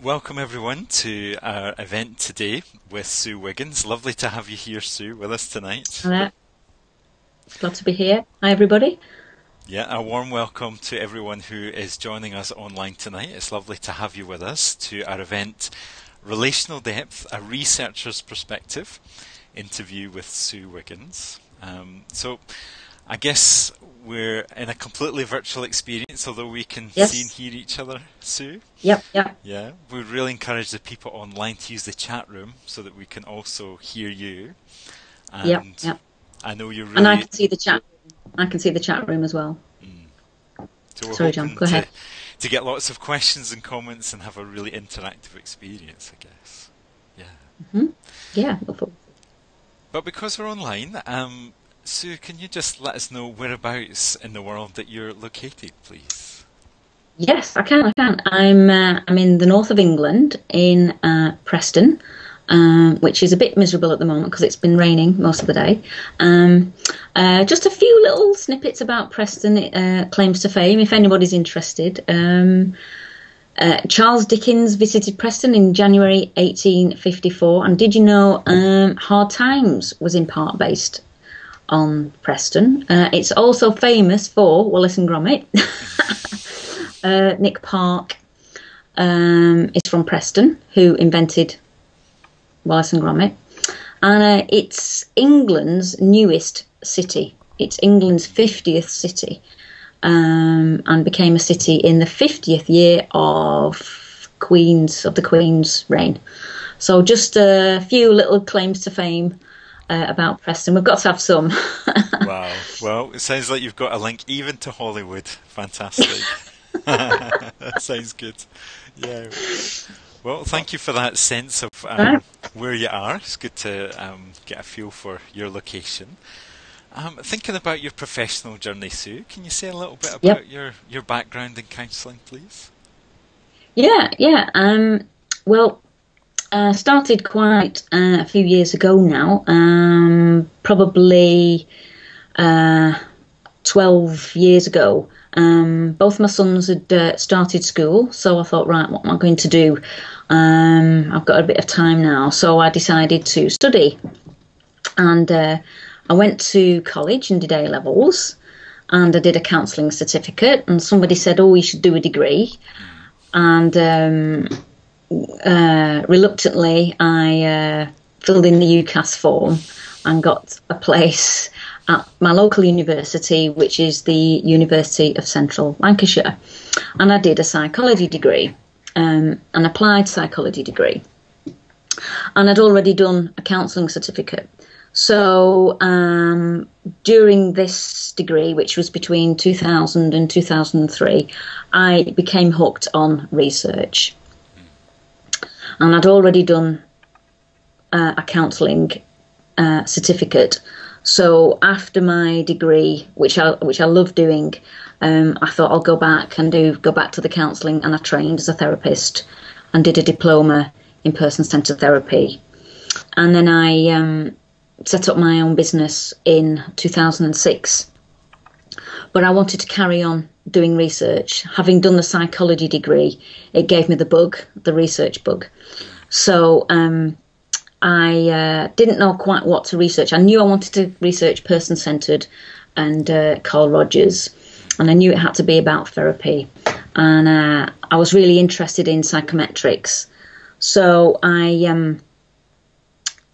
Welcome everyone to our event today with Sue Wiggins. Lovely to have you here, Sue, with us tonight. Hello. Glad to be here. Hi, everybody. Yeah, a warm welcome to everyone who is joining us online tonight. It's lovely to have you with us to our event, Relational Depth, a Researcher's Perspective, interview with Sue Wiggins. So I guess we're in a completely virtual experience, although we can see and hear each other, Sue. Yep. Yeah, we really encourage the people online to use the chat room so that we can also hear you. And Yep. I know you're really... And I can see the chat. I can see the chat room as well. So we're Sorry, John. Go ahead. To get lots of questions and comments and have a really interactive experience, I guess. Yeah. Mm-hmm. Yeah. Look forward. But because we're online, Sue, can you just let us know whereabouts in the world that you're located, please? Yes, I can. I'm in the north of England, in Preston, which is a bit miserable at the moment because it's been raining most of the day. Just a few little snippets about Preston, claims to fame, if anybody's interested. Charles Dickens visited Preston in January 1854, and did you know Hard Times was in part based on Preston? It's also famous for Wallace and Gromit. Nick Park is from Preston, who invented Wallace and Gromit, and it's England's newest city. It's England's 50th city, and became a city in the 50th year of the Queen's reign. So just a few little claims to fame about Preston. We've got to have some. Wow. Well, it sounds like you've got a link even to Hollywood. Fantastic. That sounds good. Yeah. Well, thank you for that sense of where you are. It's good to get a feel for your location. Thinking about your professional journey, Sue, can you say a little bit about your background in counselling, please? Yeah. Well, started quite a few years ago now, probably 12 years ago. Both my sons had started school, so I thought, right, what am I going to do? I've got a bit of time now, so I decided to study. And I went to college and did A-levels, and I did a counselling certificate, and somebody said, oh, you should do a degree. And reluctantly, I filled in the UCAS form and got a place at my local university, which is the University of Central Lancashire. And I did a psychology degree, an applied psychology degree. And I'd already done a counselling certificate. So during this degree, which was between 2000 and 2003, I became hooked on research. And I'd already done a counselling certificate. So after my degree, which I love doing, I thought I'll go back to the counselling, and I trained as a therapist and did a diploma in person-centred therapy. And then I set up my own business in 2006. But I wanted to carry on doing research. Having done the psychology degree, it gave me the research bug. So I didn't know quite what to research. I knew I wanted to research person-centred and Carl Rogers, and I knew it had to be about therapy. And I was really interested in psychometrics. So I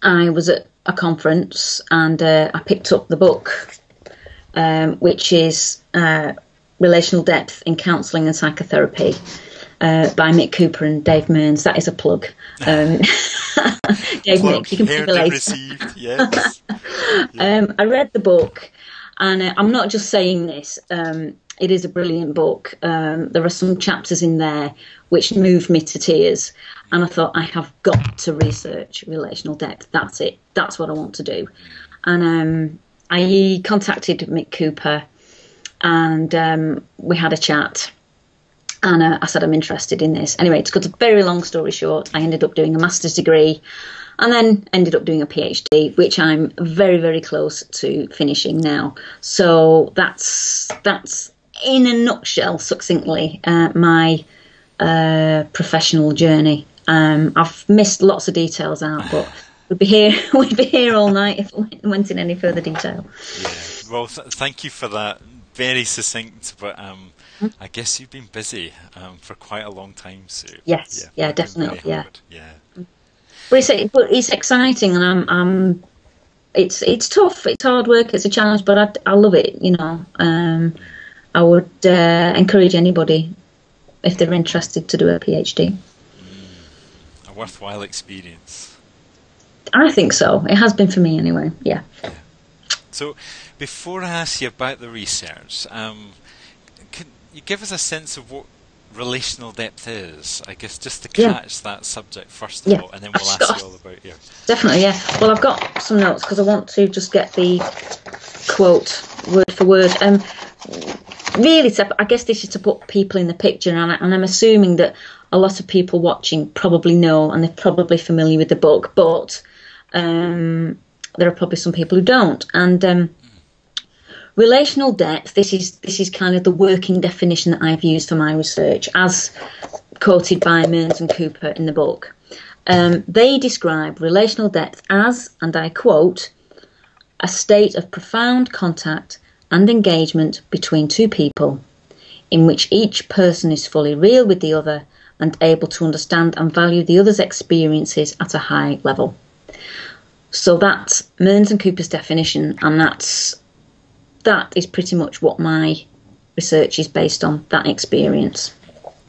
was at a conference, and I picked up the book, which is Relational Depth in Counselling and Psychotherapy, by Mick Cooper and Dave Mearns. That is a plug. Dave Mick, you can pay me later. Yes. I read the book, and I'm not just saying this. It is a brilliant book. There are some chapters in there which moved me to tears, and I thought, I have got to research relational depth. That's it. That's what I want to do. And I contacted Mick Cooper, and we had a chat. And I said, I'm interested in this. Anyway, to cut a very long story short, I ended up doing a master's degree, and then ended up doing a PhD, which I'm very, very close to finishing now. So that's in a nutshell, succinctly, my professional journey. I've missed lots of details out, but we'd be here all night if we went in any further detail. Yeah. Well, thank you for that. Very succinct, but I guess you've been busy for quite a long time, Sue. Yes, yeah, definitely, yeah. But it's exciting, and it's tough. It's hard work. It's a challenge, but I love it. I would encourage anybody, if they're interested, to do a PhD. A worthwhile experience. I think so. It has been for me anyway. Yeah. So, before I ask you about the research, can you give us a sense of what relational depth is? I guess just to catch that subject first of all, and then we'll ask you all about you. Definitely, yeah. Well, I've got some notes because I want to just get the quote word for word. Really, I guess this is to put people in the picture, and I'm assuming that a lot of people watching probably know and they're probably familiar with the book, but there are probably some people who don't. And relational depth, this is kind of the working definition that I've used for my research, as quoted by Mearns and Cooper in the book. They describe relational depth as, and I quote, a state of profound contact and engagement between two people, in which each person is fully real with the other and able to understand and value the other's experiences at a high level. So that's Mearns and Cooper's definition, and that is pretty much what my research is based on, that experience.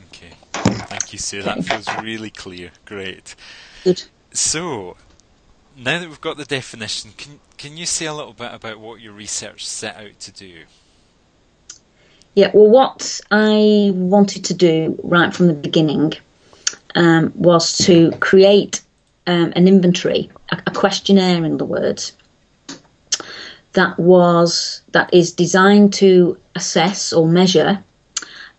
Okay, thank you, Sue. That feels really clear. Great. Good. So, now that we've got the definition, can you say a little bit about what your research set out to do? Yeah, well, what I wanted to do right from the beginning was to create an inventory, a questionnaire in other words, that is designed to assess or measure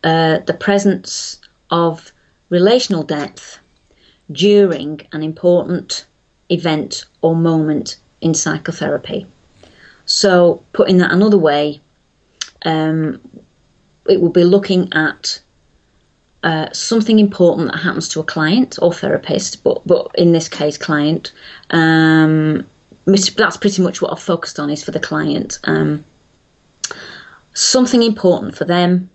the presence of relational depth during an important event or moment in psychotherapy. So, putting that another way, it will be looking at something important that happens to a client or therapist, but in this case, client. That's pretty much what I've focused on, is for the client. Something important for them,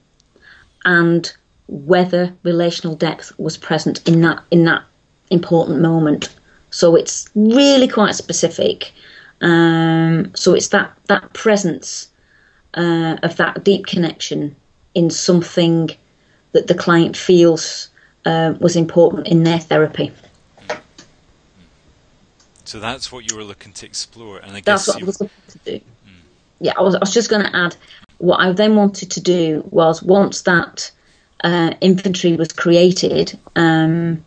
and whether relational depth was present in that important moment. So it's really quite specific. So it's that presence of that deep connection in something that the client feels was important in their therapy. So that's what you were looking to explore, and I guess that's what I was looking to do. Yeah, I was just going to add, what I then wanted to do was, once that inventory was created, I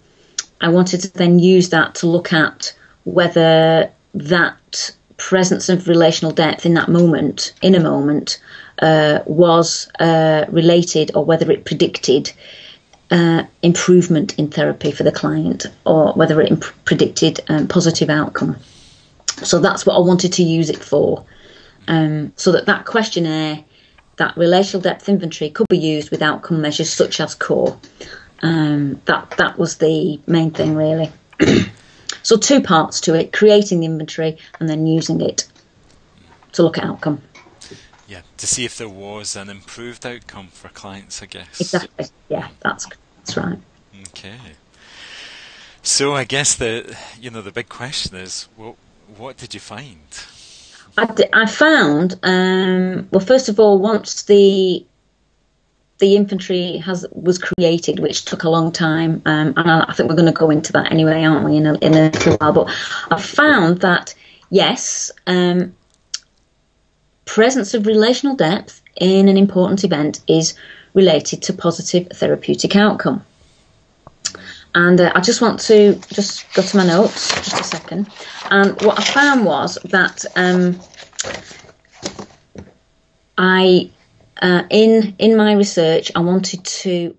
wanted to then use that to look at whether that presence of relational depth in that moment, was related, or whether it predicted improvement in therapy for the client, or whether it predicted positive outcome. So that's what I wanted to use it for, so that questionnaire, that relational depth inventory, could be used with outcome measures such as CORE. That was the main thing, really. So 2 parts to it: creating the inventory and then using it to look at outcome. Yeah, to see if there was an improved outcome for clients, I guess. Exactly. Yeah, that's right. Okay. So I guess the big question is, what did you find? I found, well, first of all, once the inventory was created, which took a long time, and I think we're going to go into that anyway, aren't we, in a little while. But I found that, yes, presence of relational depth in an important event is related to positive therapeutic outcome. And I just want to just go to my notes, just a second. And what I found was that in my research, I wanted to